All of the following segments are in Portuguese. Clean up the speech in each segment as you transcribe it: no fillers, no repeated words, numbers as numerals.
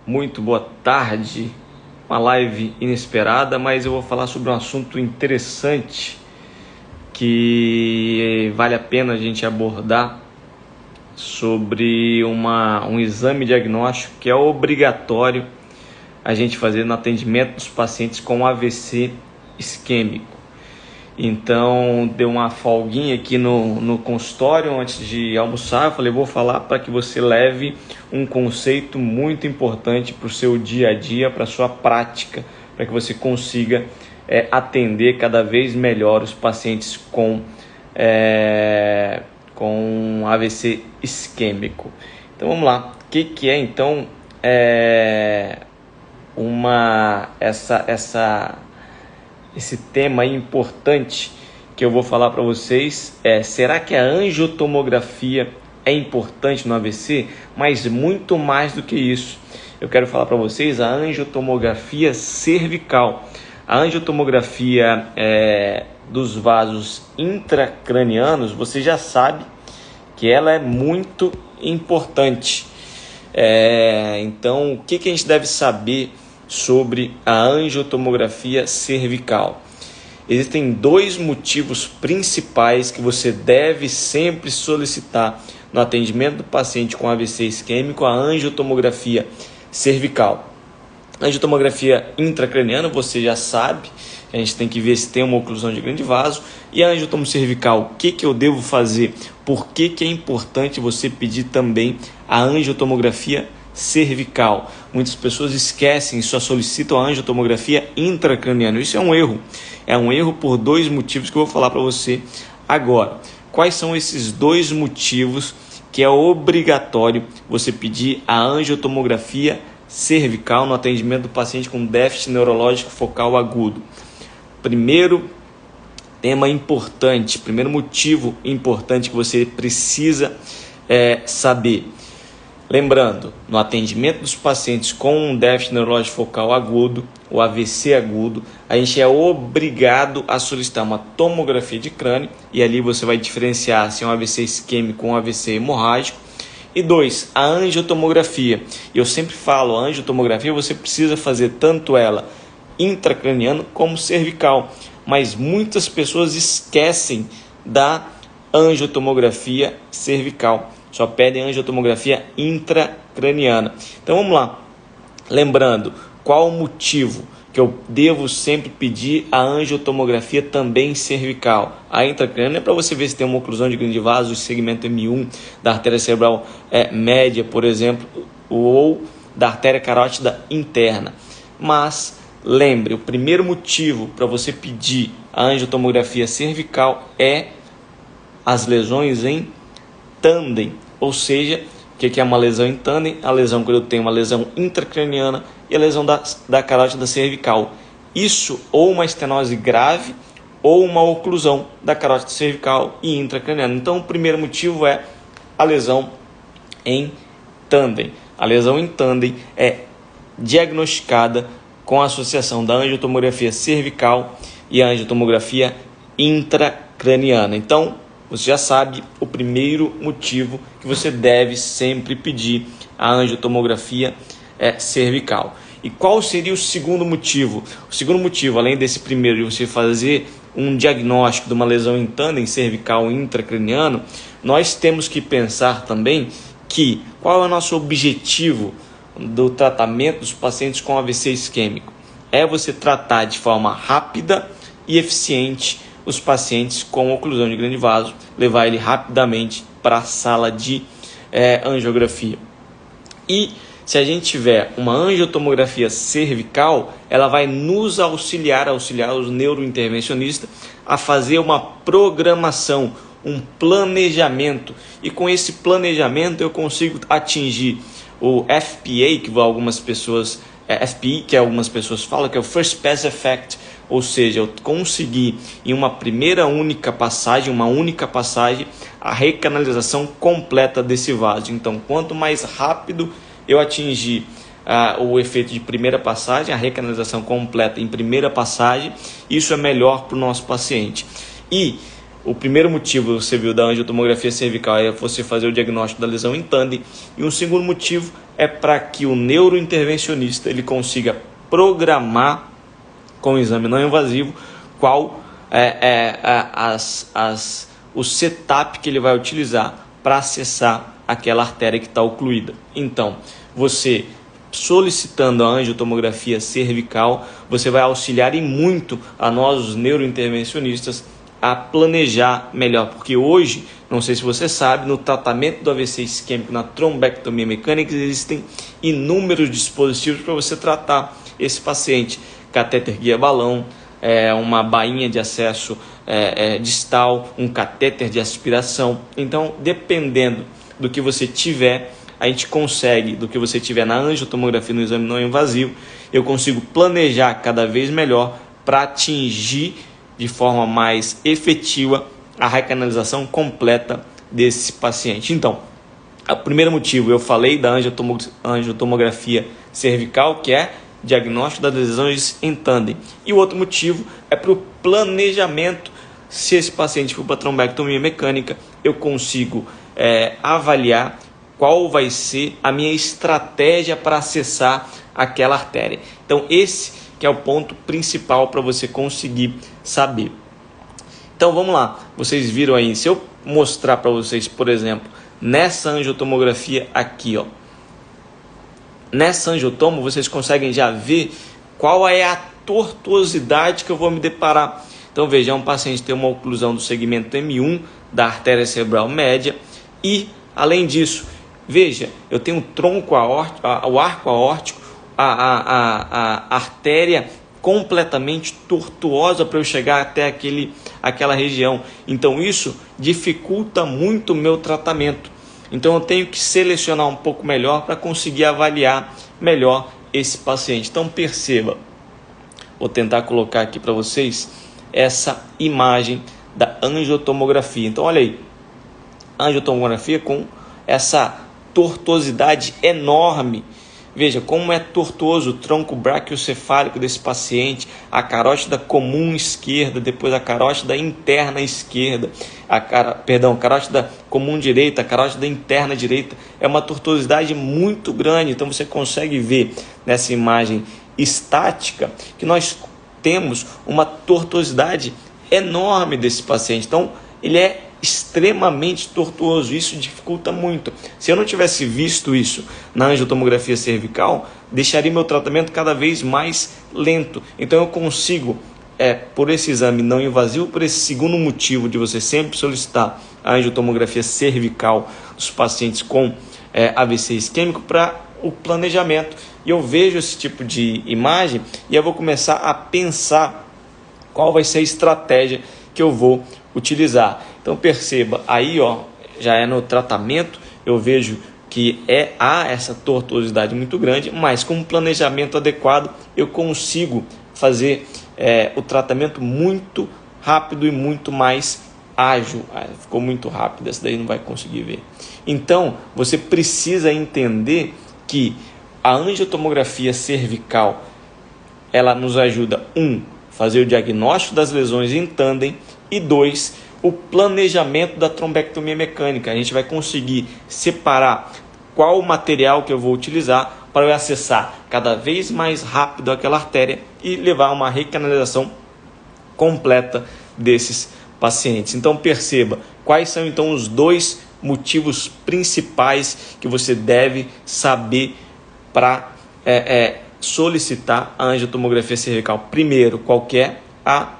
Muito boa tarde, uma live inesperada, mas eu vou falar sobre um assunto interessante que vale a pena a gente abordar, sobre um exame diagnóstico que é obrigatório a gente fazer no atendimento dos pacientes com AVC isquêmico. Então, deu uma folguinha aqui no consultório antes de almoçar. Eu falei, vou falar para que você leve um conceito muito importante para o seu dia a dia, para a sua prática, para que você consiga atender cada vez melhor os pacientes com AVC isquêmico. Então, vamos lá. O que é, então, esse tema aí importante que eu vou falar para vocês será que a angiotomografia é importante no AVC? Mas muito mais do que isso, eu quero falar para vocês a angiotomografia cervical. A angiotomografia dos vasos intracranianos, você já sabe que ela é muito importante. Então, o que a gente deve saber sobre a angiotomografia cervical? Existem dois motivos principais que você deve sempre solicitar no atendimento do paciente com AVC isquêmico: a angiotomografia cervical. A angiotomografia intracraniana, você já sabe, a gente tem que ver se tem uma oclusão de grande vaso. E a angiotomografia cervical, o que eu devo fazer? Por que é importante você pedir também a angiotomografia cervical? Muitas pessoas esquecem e só solicitam a angiotomografia intracraniana. Isso é um erro. É um erro por dois motivos que eu vou falar para você agora. Quais são esses dois motivos que é obrigatório você pedir a angiotomografia cervical no atendimento do paciente com déficit neurológico focal agudo? Primeiro tema importante, primeiro motivo importante que você precisa saber. Lembrando, no atendimento dos pacientes com um déficit neurológico focal agudo, o AVC agudo, a gente é obrigado a solicitar uma tomografia de crânio, e ali você vai diferenciar se é um AVC isquêmico ou um AVC hemorrágico. E dois, a angiotomografia. Eu sempre falo, a angiotomografia você precisa fazer tanto ela intracraniana como cervical, mas muitas pessoas esquecem da angiotomografia cervical, só pedem angiotomografia intracraniana. Então vamos lá, lembrando, qual o motivo que eu devo sempre pedir a angiotomografia também cervical? A intracraniana é para você ver se tem uma oclusão de grande vaso, segmento M1 da artéria cerebral média, por exemplo, ou da artéria carótida interna. Mas lembre, o primeiro motivo para você pedir a angiotomografia cervical é as lesões em tândem. Ou seja, o que é uma lesão em tândem? A lesão quando eu tenho uma lesão intracraniana e a lesão da carótida cervical. Isso ou uma estenose grave ou uma oclusão da carótida cervical e intracraniana. Então, o primeiro motivo é a lesão em tândem. A lesão em tândem é diagnosticada com a associação da angiotomografia cervical e a angiotomografia intracraniana. Então, você já sabe o primeiro motivo que você deve sempre pedir a angiotomografia cervical. E qual seria o segundo motivo? O segundo motivo, além desse primeiro, de você fazer um diagnóstico de uma lesão em tândem cervical intracraniano, nós temos que pensar também que qual é o nosso objetivo do tratamento dos pacientes com AVC isquêmico? É você tratar de forma rápida e eficiente os pacientes com oclusão de grande vaso, levar ele rapidamente para a sala de angiografia. E se a gente tiver uma angiotomografia cervical, ela vai nos auxiliar os neurointervencionistas a fazer uma programação, um planejamento. E com esse planejamento eu consigo atingir o FPA, que algumas pessoas falam que é o First Pass Effect, ou seja, eu consegui em uma única passagem, a recanalização completa desse vaso. Então, quanto mais rápido eu atingir o efeito de primeira passagem, a recanalização completa em primeira passagem, isso é melhor para o nosso paciente. E o primeiro motivo, você viu, da angiotomografia cervical é você fazer o diagnóstico da lesão em tandem. E um segundo motivo é para que o neurointervencionista ele consiga programar com o exame não invasivo qual o setup que ele vai utilizar para acessar aquela artéria que está ocluída. Então, você solicitando a angiotomografia cervical, você vai auxiliar e muito a nós, os neurointervencionistas, a planejar melhor, porque hoje, não sei se você sabe, no tratamento do AVC isquêmico, na trombectomia mecânica, existem inúmeros dispositivos para você tratar esse paciente. Catéter guia-balão, uma bainha de acesso distal, um catéter de aspiração. Então, dependendo do que você tiver, a gente consegue, do que você tiver na angiotomografia no exame não invasivo, eu consigo planejar cada vez melhor para atingir de forma mais efetiva a recanalização completa desse paciente. Então, o primeiro motivo, eu falei da angiotomografia cervical, que é diagnóstico das lesões em tandem. E o outro motivo é para o planejamento. Se esse paciente for para trombectomia mecânica, eu consigo avaliar qual vai ser a minha estratégia para acessar aquela artéria. Então, esse que é o ponto principal para você conseguir saber. Então, vamos lá. Vocês viram aí, se eu mostrar para vocês, por exemplo, nessa angiotomografia aqui, ó, nessa angiotomo, vocês conseguem já ver qual é a tortuosidade que eu vou me deparar. Então, veja, um paciente tem uma oclusão do segmento M1 da artéria cerebral média e, além disso, veja, eu tenho um tronco aórtico, o arco aórtico, a artéria completamente tortuosa para eu chegar até aquela região. Então, isso dificulta muito o meu tratamento. Então, eu tenho que selecionar um pouco melhor para conseguir avaliar melhor esse paciente. Então, perceba, vou tentar colocar aqui para vocês essa imagem da angiotomografia. Então, olha aí, angiotomografia com essa tortuosidade enorme. Veja como é tortuoso o tronco braquiocefálico desse paciente, a carótida comum esquerda, depois a carótida interna esquerda, carótida comum direita, a carótida interna direita. É uma tortuosidade muito grande. Então você consegue ver nessa imagem estática que nós temos uma tortuosidade enorme desse paciente. Então ele é extremamente tortuoso, isso dificulta muito. Se eu não tivesse visto isso na angiotomografia cervical, deixaria meu tratamento cada vez mais lento. Então eu consigo, por esse exame não invasivo, por esse segundo motivo de você sempre solicitar a angiotomografia cervical dos pacientes com AVC isquêmico para o planejamento. E eu vejo esse tipo de imagem e eu vou começar a pensar qual vai ser a estratégia que eu vou utilizar. Então perceba, aí já é no tratamento, eu vejo que há essa tortuosidade muito grande, mas com um planejamento adequado eu consigo fazer o tratamento muito rápido e muito mais ágil. Ficou muito rápido, essa daí não vai conseguir ver. Então você precisa entender que a angiotomografia cervical ela nos ajuda, fazer o diagnóstico das lesões em tandem, e 2, o planejamento da trombectomia mecânica. A gente vai conseguir separar qual material que eu vou utilizar para eu acessar cada vez mais rápido aquela artéria e levar a uma recanalização completa desses pacientes. Então perceba, quais são então os 2 motivos principais que você deve saber para solicitar a angiotomografia cervical. Primeiro, qual que é a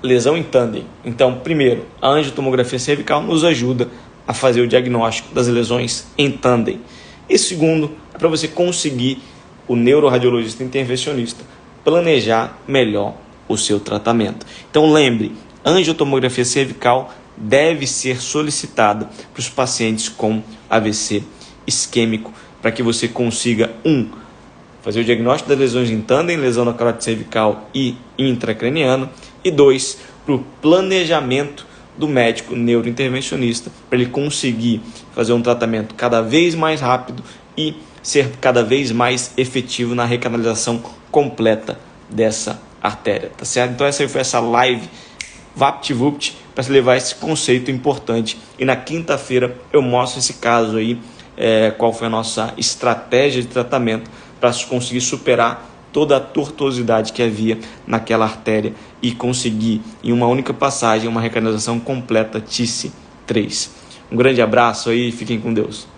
lesão em tandem. Então, primeiro, a angiotomografia cervical nos ajuda a fazer o diagnóstico das lesões em tandem. E segundo, é para você conseguir, o neuroradiologista intervencionista, planejar melhor o seu tratamento. Então, lembre, a angiotomografia cervical deve ser solicitada para os pacientes com AVC isquêmico, para que você consiga, fazer o diagnóstico das lesões em tandem, lesão na carótida cervical e intracraniano, e 2, para o planejamento do médico neurointervencionista, para ele conseguir fazer um tratamento cada vez mais rápido e ser cada vez mais efetivo na recanalização completa dessa artéria, tá certo? Então essa aí foi essa live VaptVupt para se levar esse conceito importante. E na quinta-feira eu mostro esse caso aí, qual foi a nossa estratégia de tratamento para conseguir superar toda a tortuosidade que havia naquela artéria e conseguir, em uma única passagem, uma recanalização completa TICI 3. Um grande abraço aí, fiquem com Deus.